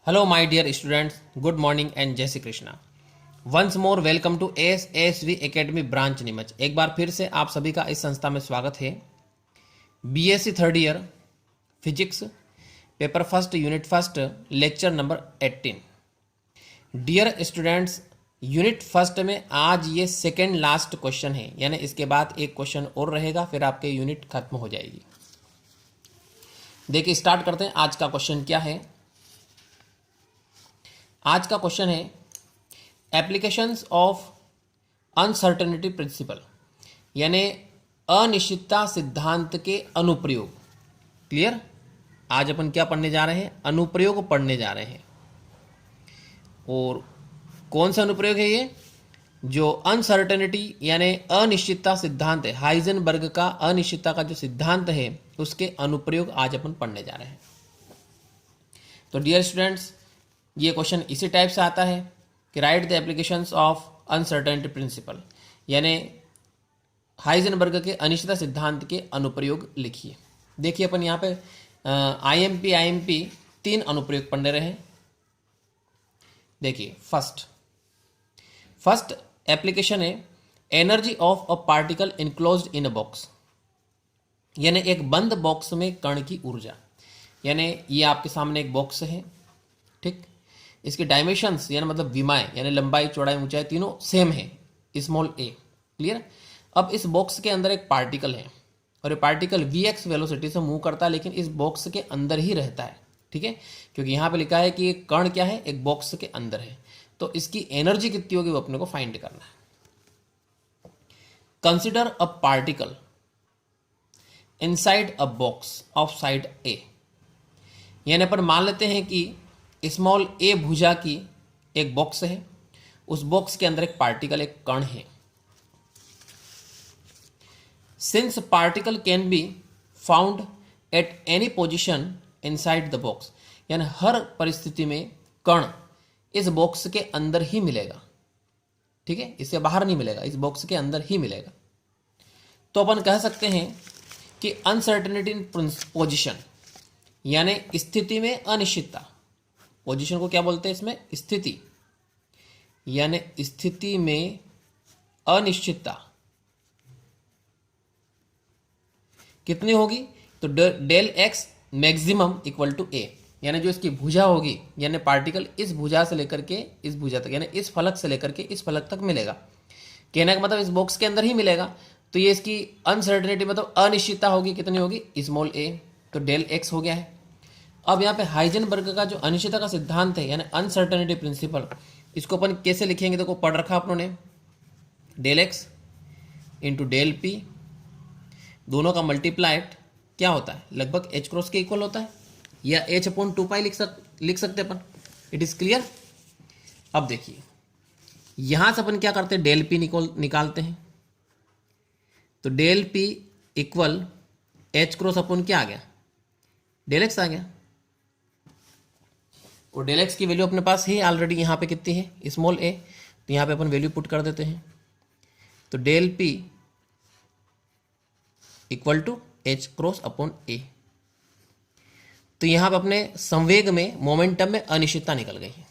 Hello, my dear students. Good morning and जय Shri Krishna. Once more welcome to ASV Academy branch Neemuch. एक बार फिर से आप सभी का इस संस्था में स्वागत है. BSc third year physics paper first unit first lecture number 18. Dear students, unit first में आज ये सेकेंड लास्ट क्वेश्चन है, यानी इसके बाद एक क्वेश्चन और रहेगा, फिर आपके यूनिट खत्म हो जाएगी. देखिए स्टार्ट करते हैं. आज का क्वेश्चन क्या है? आज का क्वेश्चन है एप्लीकेशंस ऑफ अनसर्टेनिटी प्रिंसिपल, यानी अनिश्चितता सिद्धांत के अनुप्रयोग. क्लियर? आज अपन क्या पढ़ने जा रहे हैं? अनुप्रयोग पढ़ने जा रहे हैं. और कौन सा अनुप्रयोग है ये? जो अनसर्टेनिटी यानी अनिश्चितता सिद्धांत है, हाइजेनबर्ग का अनिश्चितता का जो सिद्धांत है, उसके अनुप्रयोग आज अपन पढ़ने जा रहे हैं. तो डियर स्टूडेंट्स, ये क्वेश्चन इसी टाइप से आता है कि right the applications of uncertainty principle, यानी हाइजेनबर्ग के अनिश्चितता सिद्धांत के अनुप्रयोग लिखिए. देखिए अपन यहाँ पे आईएमपी 3 अनुप्रयोग पढ़ने रहे. देखिए फर्स्ट एप्लीकेशन है energy of a particle enclosed in a box, यानी एक बंद बॉक्स में कण की ऊर्जा. यानी ये आपके सामने एक बॉक्स है, ठीक. इसके डायमेंशंस यानी मतलब विमाएं यानी लंबाई चौड़ाई ऊंचाई तीनों सेम है, स्मॉल ए. क्लियर? अब इस बॉक्स के अंदर एक पार्टिकल है और ये पार्टिकल vx वेलोसिटी से मूव करता है, लेकिन इस बॉक्स के अंदर ही रहता है. ठीक है, क्योंकि यहाँ पे लिखा है कि एक कण क्या है, एक बॉक्स के अंदर है. तो इसकी एनर्जी कितनी होगी वो अपने को फाइंड करना है. Consider a particle inside a box of side a, यानी अपन मान लेते हैं कि स्मॉल ए भुजा की एक बॉक्स है, उस बॉक्स के अंदर एक पार्टिकल एक कण है. Since particle can be found at any position inside the box, यानी हर परिस्थिति में कण इस बॉक्स के अंदर ही मिलेगा. ठीक है, इससे बाहर नहीं मिलेगा, इस बॉक्स के अंदर ही मिलेगा. तो अपन कह सकते हैं कि अनसर्टेनिटी इन पोजिशन यानी स्थिति में अनिश्चितता. पोजीशन को क्या बोलते हैं इसमें? स्थिति, यानी स्थिति में अनिश्चितता कितनी होगी? तो del x maximum equal to a, यानी जो इसकी भुजा होगी, यानी पार्टिकल इस भुजा से लेकर के इस भुजा तक, यानी इस फलक से लेकर के इस फलक तक मिलेगा. कहने का मतलब इस बॉक्स के अंदर ही मिलेगा. तो ये इसकी अनसर्टेनिटी मतलब अनिश्चितता होगी, कितनी होगी? स्मॉल ए. तो डेल एक्स हो गया है. अब यहाँ पे हाइजेनबर्ग का जो अनिश्चितता का सिद्धांत है यानी अनसर्टेनिटी प्रिंसिपल, इसको अपन कैसे लिखेंगे? देखो पढ़ रखा अपनों ने, del X into del P, दोनों का मल्टीप्लाइड क्या होता है? लगभग एच क्रॉस के इक्वल होता है, या एच अपॉन 2 पाई लिख सकते अपन. It is clear? अब देखिए यहां से अपन क्या करते हैं? डेल पी निकालते हैं. तो del P equal H cross upon क्या आ गया? डेल एक्स आ गया. और डेल एक्स की वैल्यू अपने पास है ऑलरेडी, यहाँ पे कितनी है? स्मॉल ए. तो यहाँ पे अपन वैल्यू पुट कर देते हैं. तो del P equal to h cross upon a. तो यहाँ पे अपने संवेग में मोमेंटम में अनिश्चितता निकल गई है.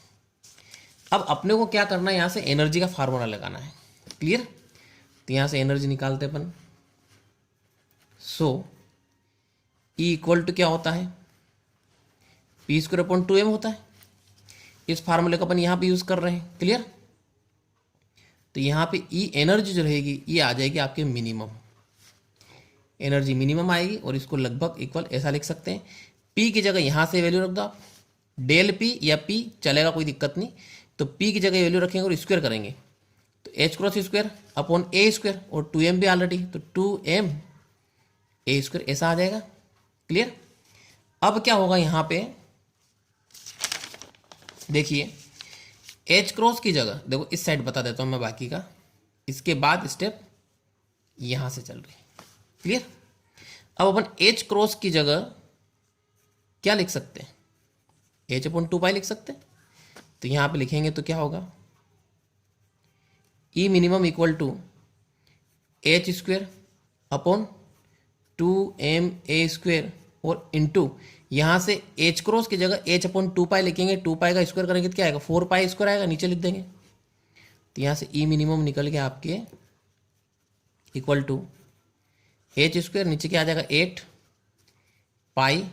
अब अपने को क्या करना है? यहाँ से एनर्जी का फार्मूला लगाना है. क्लियर? तो यहाँ से एनर्जी निकालते अपन. सो ई इक्वल टू क्या होता है? पी स्क्वायर अपॉन 2m होता है. इस फार्मूले को अपन यहाँ पे यूज कर रहे हैं. क्लियर? तो यहाँ पे ई एनर्जी जो रहेगी ये आ जाएगी आपके मिनिमम. एनर्जी मिनिमम आएगी और इसको लगभग इक्वल ऐसा लिख सकते हैं. पी की जगह यहाँ से वैल्यू रख दो आप. डेल पी या पी चलेगा, कोई दिक्कत नहीं. तो पी की जगह वैल्यू रखेंगे और स्क्वायर करेंगे. तो एच क्रॉस स्क्वायर अपॉन ए स्क्वायर, और 2m भी ऑलरेडी, तो 2m ए स्क्वायर ऐसा आ जाएगा. क्लियर? अब क्या होगा यहाँ पे? देखिए एच क्रॉस की जगह, देखो इस साइड बता देता हूं मैं बाकी का, इसके बाद स्टेप यहां से चल रही. क्लियर? अब अपन एच क्रॉस की जगह क्या लिख सकते हैं? एच अपॉन 2 पाई लिख सकते हैं. तो यहां पे लिखेंगे तो क्या होगा? E minimum equal to h square upon 2m a square और इंटू यहाँ से एच क्रॉस की जगह एच अपॉन 2 पाई लिखेंगे, 2 पाई का स्क्वायर करेंगे तो क्या आएगा 4 पाई स्क्वायर आएगा, नीचे लिख देंगे। तो यहाँ से ई मिनिमम निकल गया आपके इक्वल टू एच स्क्वायर, नीचे क्या आ जाएगा 8 pi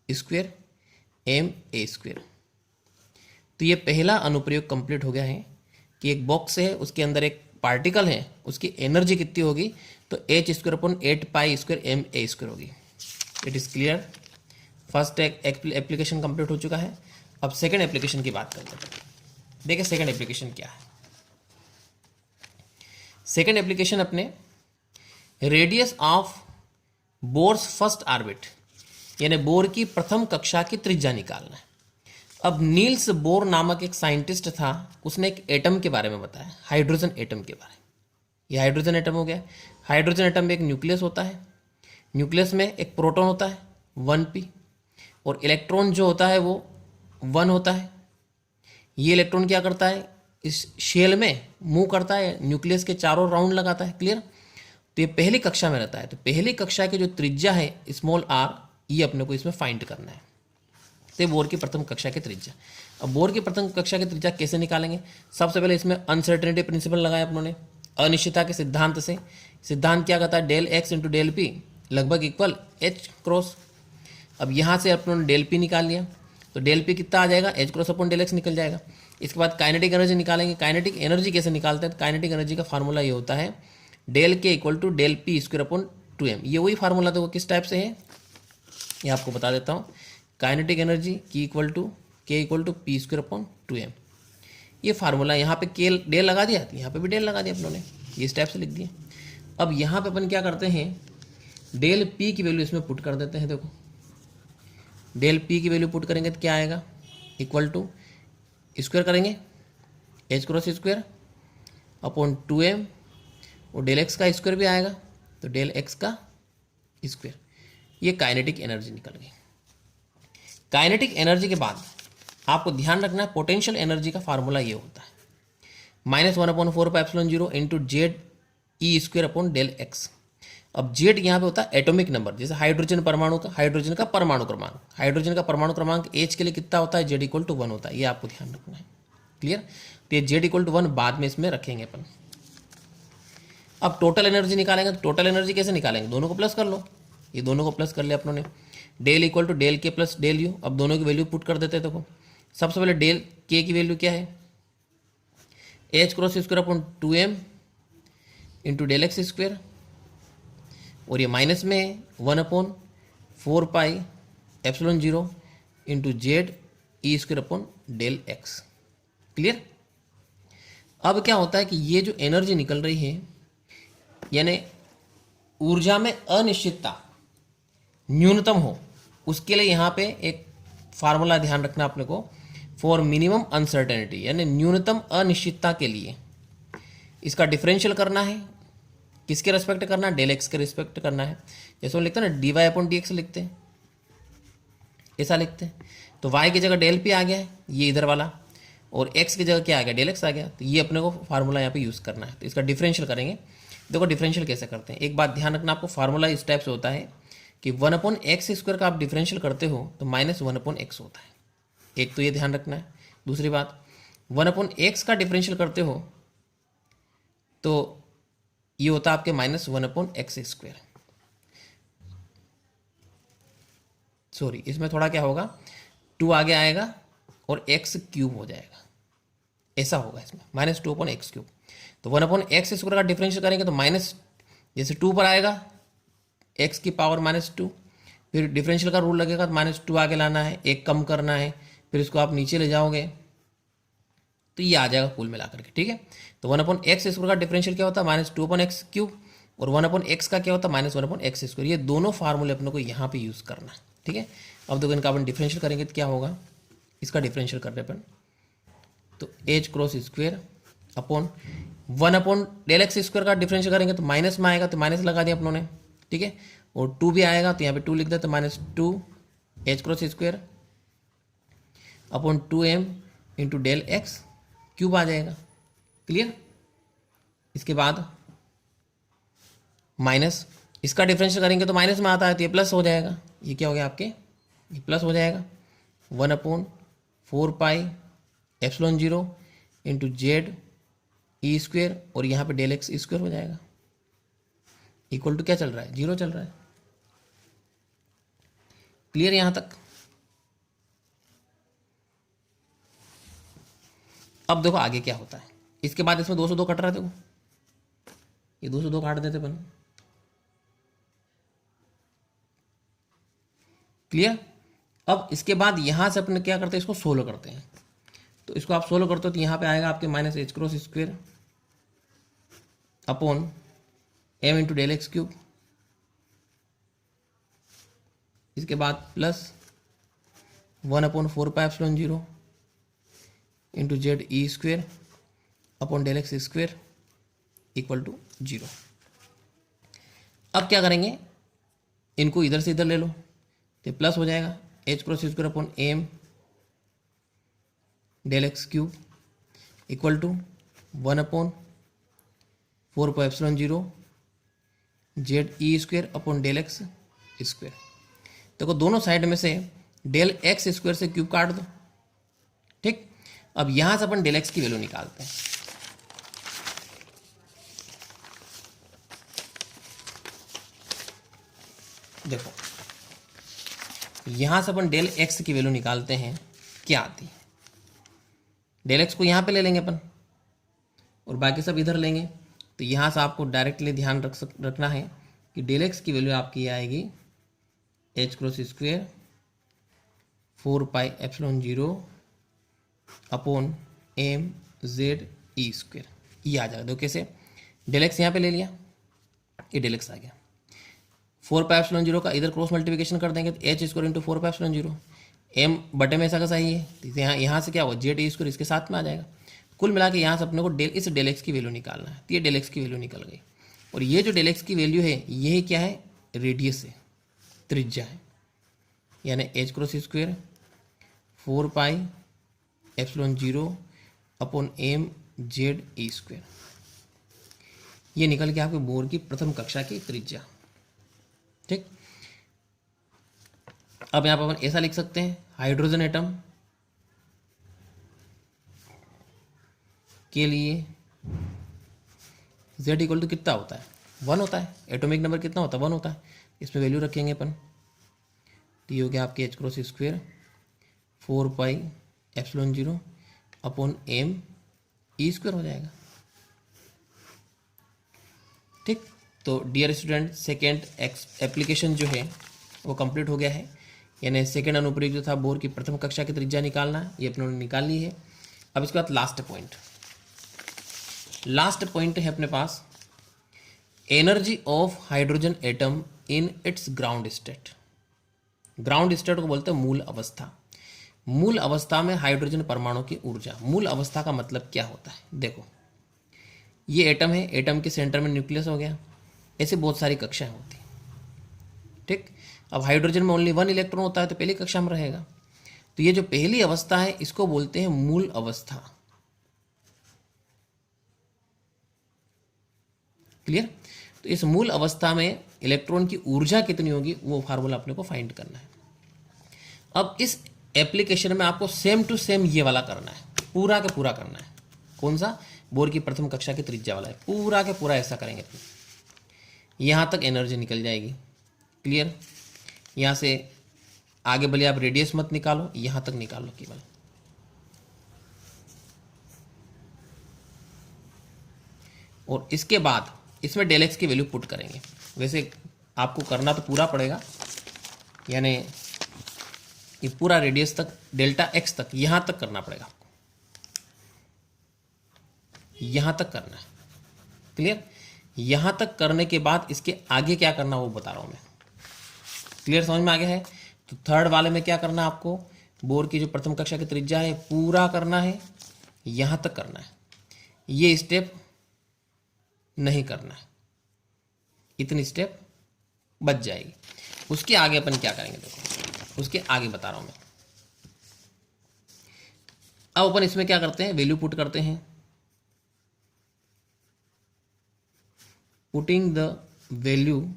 square M A square. तो ये पहला अनुप्रयोग कंप्लीट हो गया है कि एक बॉक्स है, उसके अंदर एक पार्टिकल है, उसकी एनर्जी कितनी होगी, तो h square upon 8 pi square M A square होगी। It is clear. First application complete हो चुका है। अब सेकंड एप्लीकेशन की बात करते हैं। देखिए सेकंड एप्लीकेशन क्या है। सेकंड एप्लीकेशन अपने radius of bourse first orbit, यानी बोर की प्रथम कक्षा की त्रिज्या निकालना है। अब नील्स बोर नामक एक साइंटिस्ट था, उसने एक एटम के बारे में बताया, हाइड्रोजन एटम के बारे में। ये हाइड्रोजन एटम हो गया। हाइड्रोजन एटम में एक न्यूक्लियस होता है, न्यूक्लियस में एक प्रोटॉन होता है 1p, और इलेक्ट्रॉन जो होता है वो 1 होता है। ये इलेक्ट्रॉन क्या करता है, इस शेल में मूव करता है, न्यूक्लियस के चारों राउंड लगाता है। क्लियर। तो ये पहली कक्षा में रहता है। तो पहली कक्षा की जो त्रिज्या है स्मॉल आर, ये अपने को इसमें फाइंड करना है। तो बोर की प्रथम कक्षा की त्रिज्या। अब बोर की प्रथम कक्षा की त्रिज्या कैसे निकालेंगे, सबसे पहले इसमें अनसर्टेनिटी प्रिंसिपल लगाया अपनों ने, अनिश्चितता के सिद्धांत से। सिद्धांत क्या कहता है, del X into del P लगभग इक्वल एच क्रॉस। अब यहाँ से अपनों ने डेल पी निकाल लिया, तो डेल पी कितना आ जाएगा, H cross upon del X निकल जाएगा। इसके बाद काइनेटिक एनर्जी निकालेंगे। काइनेटिक एनर्जी कैसे निकालते हैं, काइनेटिक एनर्जी का फार्मूला ये होता है del K equal to del P square upon 2m। ये वही फार्मूला था, वो किस टाइप से है ये आपको बता देता हूँ। काइनेटिक एनर्जी की equal to K equal to P square upon 2m। ये फार्मूला यहाँ पे के डेल लगा दिया, यहाँ पे भी डेल लगा दिया अपनों ने, ये इस टाइप से लिख दिया। अब यहाँ पे अपन क्या करते हैं, डेल पी की वैल्यू इसमें पुट कर देते हैं। देखो डेल पी की वैल्यू पुट करेंगे तो क्या आएगा, इक्वल टू स्क्वायर करेंगे H cross square upon 2m, और डेल एक्स का स्क्वायर भी आएगा, तो डेल एक्स का स्क्वायर। ये काइनेटिक एनर्जी निकल गई। काइनेटिक एनर्जी के बाद आपको ध्यान रखना है पोटेंशियल एनर्जी का फार्मूला ये होता है -1/4πε0 into z e square upon del x. अब जेड यहाँ पे होता है एटॉमिक नंबर, जैसे हाइड्रोजन परमाणु का, हाइड्रोजन का परमाणु क्रमांक, हाइड्रोजन का परमाणु क्रमांक एच के लिए कितना होता है, जेड इक्वल टू 1 होता है। ये आपको ध्यान रखना है। क्लियर। तो ये जेड इक्वल टू 1 बाद में इसमें रखेंगे अपन। अब टोटल एनर्जी निकालेंगे, तो टोटल एनर्जी कैसे निकालेंगे, दोनों को प्लस कर लो। ये दोनों को प्लस कर लिया अपनों ने, डेल इक्वल टू डेल के प्लस डेल यू। अब दोनों की वैल्यू पुट कर देते हैं। देखो सबसे पहले डेल के की वैल्यू क्या है, h cross square upon 2m into del x square, और ये माइनस में 1/4πε0 into z e square upon del x. Clear. अब क्या होता है कि ये जो एनर्जी निकल रही है, यानी ऊर्जा में अनिश्चितता न्यूनतम हो, उसके लिए यहाँ पे एक फार्मूला ध्यान रखना अपने को, फॉर मिनिमम अनसर्टेनिटी, यानी न्यूनतम अनिश्चितता के लिए इसका डिफरेंशियल करना है। किसके रेस्पेक्ट करना है, डेल एक्स के रेस्पेक्ट करना है। जैसे हम लिखते हैं ना dy अपॉन dx लिखते हैं, ऐसा लिखते हैं। तो y की जगह डेल पी आ गया है, ये इधर वाला, और x की जगह क्या आ गया, डेल एक्स आ गया। तो ये अपने को फार्मूला यहाँ पे यूज़ करना है। तो इसका डिफरेंशियल करेंगे। देखो डिफरेंशियल कैसे करते हैं, एक बात ध्यान रखना, आपको फार्मूला इस टाइप से होता है कि 1/x स्क्वायर का आप डिफरेंशियल करते हो तो -1/x होता है। एक तो ये ध्यान रखना है। दूसरी बात 1/x का डिफरेंशियल करते हो तो ये होता है आपके -1/x स्क्वायर। सॉरी, इसमें थोड़ा क्या होगा, 2 आगे आएगा और x क्यूब हो जाएगा, ऐसा होगा इसमें -2/x³। तो 1/x स्क्वायर का डिफरेंशियल करेंगे तो माइनस, जैसे 2 पर आएगा x की पावर -2, फिर डिफरेंशियल का रूल लगेगा तो -2 आगे लाना है, एक कम करना है, फिर इसको आप नीचे ले जाओगे तो ये आ जाएगा कुल मिलाकर के। ठीक है। तो 1/x स्क्वायर का डिफरेंशियल क्या होता है, -2/x³, और 1/x का क्या होता है, -1/x स्क्वायर। ये दोनों फार्मूले अपने को यहाँ पे यूज़ करना है। ठीक है। अब देखो इनका अपन डिफरेंशियल करेंगे तो क्या होगा, इसका डिफरेंशियल करने पर तो एच क्रॉस स्क्वायर अपॉन 1/डेल एक्स स्क्वायर का डिफरेंशियल करेंगे तो माइनस में आएगा, तो माइनस लगा दिया अपनों ने। ठीक है। और 2 भी आएगा तो यहाँ पे 2 लिख देते, -2 h cross square upon 2m into del x cube आ जाएगा। क्लियर। इसके बाद माइनस, इसका डिफरेंशियल करेंगे तो माइनस में आता है तो ये प्लस हो जाएगा। ये क्या हो गया आपके ये प्लस हो जाएगा 1/4πε0 इंटू जेड ई स्क्वेयर, और यहाँ पे डेल एक्स स्क्वेयर हो जाएगा, इक्वल टू क्या चल रहा है, 0 चल रहा है। क्लियर यहां तक? अब देखो आगे क्या होता है। इसके बाद इसमें 2 से 2 कट रहा है, देखो ये 2 से 2 काट देते अपन। क्लियर? अब इसके बाद यहां से अपन क्या करते हैं, इसको सोल्व करते हैं। तो इसको आप सोल्व करते हो तो यहां पे आएगा आपके minus h cross square upon m into del x cube, इसके बाद plus 1/4πε0 into z e square upon del x square equal to 0। अब क्या करेंगे, इनको इधर से इधर ले लो तो प्लस हो जाएगा H cross square upon m del x cube equal to 1/4πε0 z e square upon del x square. देखो दोनों साइड में से डेल एक्स स्क्वेयर से क्यूब काट दो, ठीक। अब यहां से अपन डेल एक्स की वैल्यू निकालते हैं। देखो यहां से अपन डेल एक्स की वैल्यू निकालते हैं, क्या आती है। डेल एक्स को यहां पे ले लेंगे अपन और बाकी सब इधर लेंगे, तो यहां से आपको डायरेक्टली ध्यान रखना है कि डेल एक्स की वैल्यू आपकी आएगी h cross square 4πε0 upon m z e square, ये आ जाएगा। देखो कैसे, डेल एक्स यहाँ पे ले लिया, ये डेल एक्स आ गया। 4πε0 का इधर क्रॉस मल्टीप्लिकेशन कर देंगे तो एच स्क्वायर इंटू 4πε0, एम बटे में ऐसा का सही है, तो यहाँ से क्या हुआ जेड ई स्क्वायर इसके साथ में आ जाएगा। कुल मिला के यहाँ से अपने को इस डेल एक्स की वैल्यू निकालना है, तो ये डेल एक्स की वैल्यू निकल गई। और ये जो डेल एक्स की वैल्यू है ये क्या है, रेडियस है, त्रिज्या है, यानी h cross square 4πε0 upon m z e square, ये निकल गया आपके बोर की प्रथम कक्षा की त्रिज्या, ठीक। अब यहां पर अपन ऐसा लिख सकते हैं, हाइड्रोजन एटम के लिए z इक्वल टू कितना होता है, 1 होता है। एटॉमिक नंबर कितना होता है, 1 होता है। इसमें वैल्यू रखेंगे अपन, तो ये हो गया आपके h cross square 4πε0 upon m e square हो जाएगा, ठीक। तो डियर स्टूडेंट, सेकेंड एप्लीकेशन जो है वो कंप्लीट हो गया है, यानी सेकेंड अनुप्रयोग जो था बोर की प्रथम कक्षा की त्रिज्या निकालना, ये अपने निकाल ली है। अब इसके बाद लास्ट पॉइंट है अपने पास, energy of hydrogen atom in its ground state. Ground state को बोलते हैं मूल अवस्था। मूल अवस्था में हाइड्रोजन परमाणु की ऊर्जा। मूल अवस्था का मतलब क्या होता है, देखो ये एटम है, एटम के सेंटर में न्यूक्लियस हो गया, ऐसे बहुत सारी कक्षाएं होती, ठीक। अब हाइड्रोजन में ओनली 1 इलेक्ट्रॉन होता है, तो पहली कक्षा में रहेगा। तो ये जो पहली अवस्था है इसको बोलते हैं मूल अवस्था। क्लियर? तो इस मूल अवस्था में इलेक्ट्रॉन की ऊर्जा कितनी होगी वो फार्मूला अपने को फाइंड करना है। अब इस एप्लीकेशन में आपको सेम टू सेम ये वाला करना है, पूरा का पूरा करना है। कौन सा? बोर की प्रथम कक्षा की त्रिज्या वाला है, पूरा के पूरा ऐसा करेंगे अपने, यहां तक एनर्जी निकल जाएगी। क्लियर? यहां से आगे भले आप रेडियस मत निकालो, यहां तक निकाल लो केवल। और इसके बाद इसमें डेल एक्स की वैल्यू पुट करेंगे। वैसे आपको करना तो पूरा पड़ेगा, यानी ये पूरा रेडियस तक, डेल्टा एक्स तक, यहां तक करना पड़ेगा आपको, यहां तक करना है। क्लियर? यहां तक करने के बाद इसके आगे क्या करना वो बता रहा हूं मैं। क्लियर? समझ में आ गया है? तो थर्ड वाले में क्या करना है आपको, बोर की जो प्रथम कक्षा की त्रिज्या है पूरा करना है, यहां तक करना है, ये स्टेप नहीं करना है, इतनी स्टेप बच जाएगी। उसके आगे अपन क्या करेंगे देखो, उसके आगे बता रहा हूं मैं। अब अपन इसमें क्या करते हैं, वैल्यू पुट करते हैं। Putting the value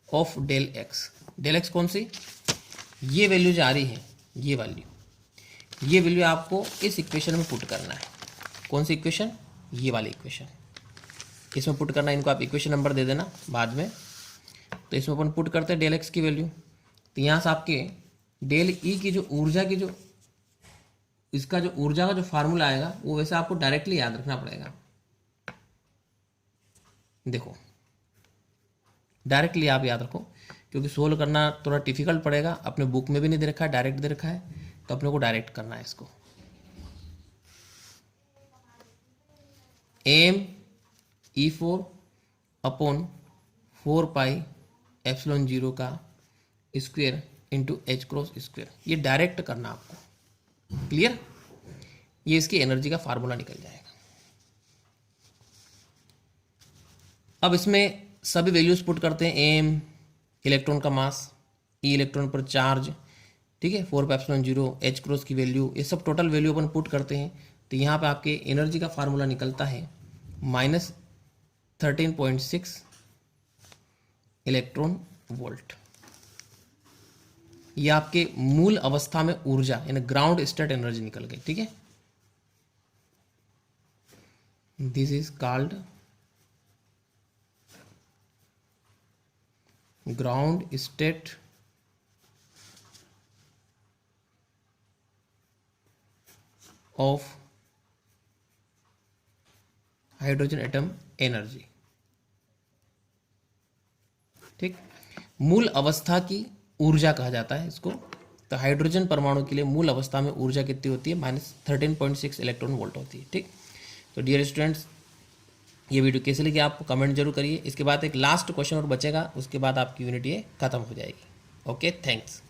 of del x. Del x कौन सी? ये वैल्यू जो आ रही है, ये वैल्यू आपको इस इक्वेशन में पुट करना है। कौन सी इक्वेशन? ये वाली इक्वेशन, इसमें पुट करना है। इनको आप इक्वेशन नंबर दे देना बाद में। तो इसमें अपन पुट करते हैं डेल एक्स की वैल्यू। तो यहाँ से आपके डेल ई की जो ऊर्जा की जो इसका जो ऊर्जा का जो फार्मूला आएगा वो वैसे आपको डायरेक्टली याद रखना पड़ेगा। देखो डायरेक्टली आप याद रखो, क्योंकि सोल्व करना थोड़ा डिफिकल्ट पड़ेगा। अपने बुक में भी नहीं दे रखा है, डायरेक्ट दे रखा है, तो अपने को डायरेक्ट करना है इसको। M e 4 upon 4 pi epsilon 0 का square into h cross square, ये डायरेक्ट करना आपको। क्लियर? ये इसकी एनर्जी का फार्मूला निकल जाएगा। अब इसमें सभी वैल्यूज पुट करते हैं। एम इलेक्ट्रॉन का मास, ई इलेक्ट्रॉन पर चार्ज, ठीक है, 4 पाई एप्सिलॉन 0, एच क्रॉस की वैल्यू, ये सब टोटल वैल्यू अपन पुट करते हैं। तो यहाँ पे आपके एनर्जी का फार्मूला निकलता है -13.6 इलेक्ट्रॉन वोल्ट। ये आपके मूल अवस्था में ऊर्जा यानी ग्राउंड स्टेट एनर्जी निकल गई। ठीक है, this is called ground state of hydrogen atom energy. ठीक, मूल अवस्था की ऊर्जा कहा जाता है इसको। तो हाइड्रोजन परमाणु के लिए मूल अवस्था में ऊर्जा कितनी होती है? -13.6 इलेक्ट्रॉन वोल्ट होती है। ठीक, तो डियर स्टूडेंट्स, ये वीडियो कैसे लगी आप कमेंट जरूर करिए। इसके बाद एक लास्ट क्वेश्चन और बचेगा, उसके बाद आपकी यूनिट ये खत्म हो जाएगी। Okay, thanks.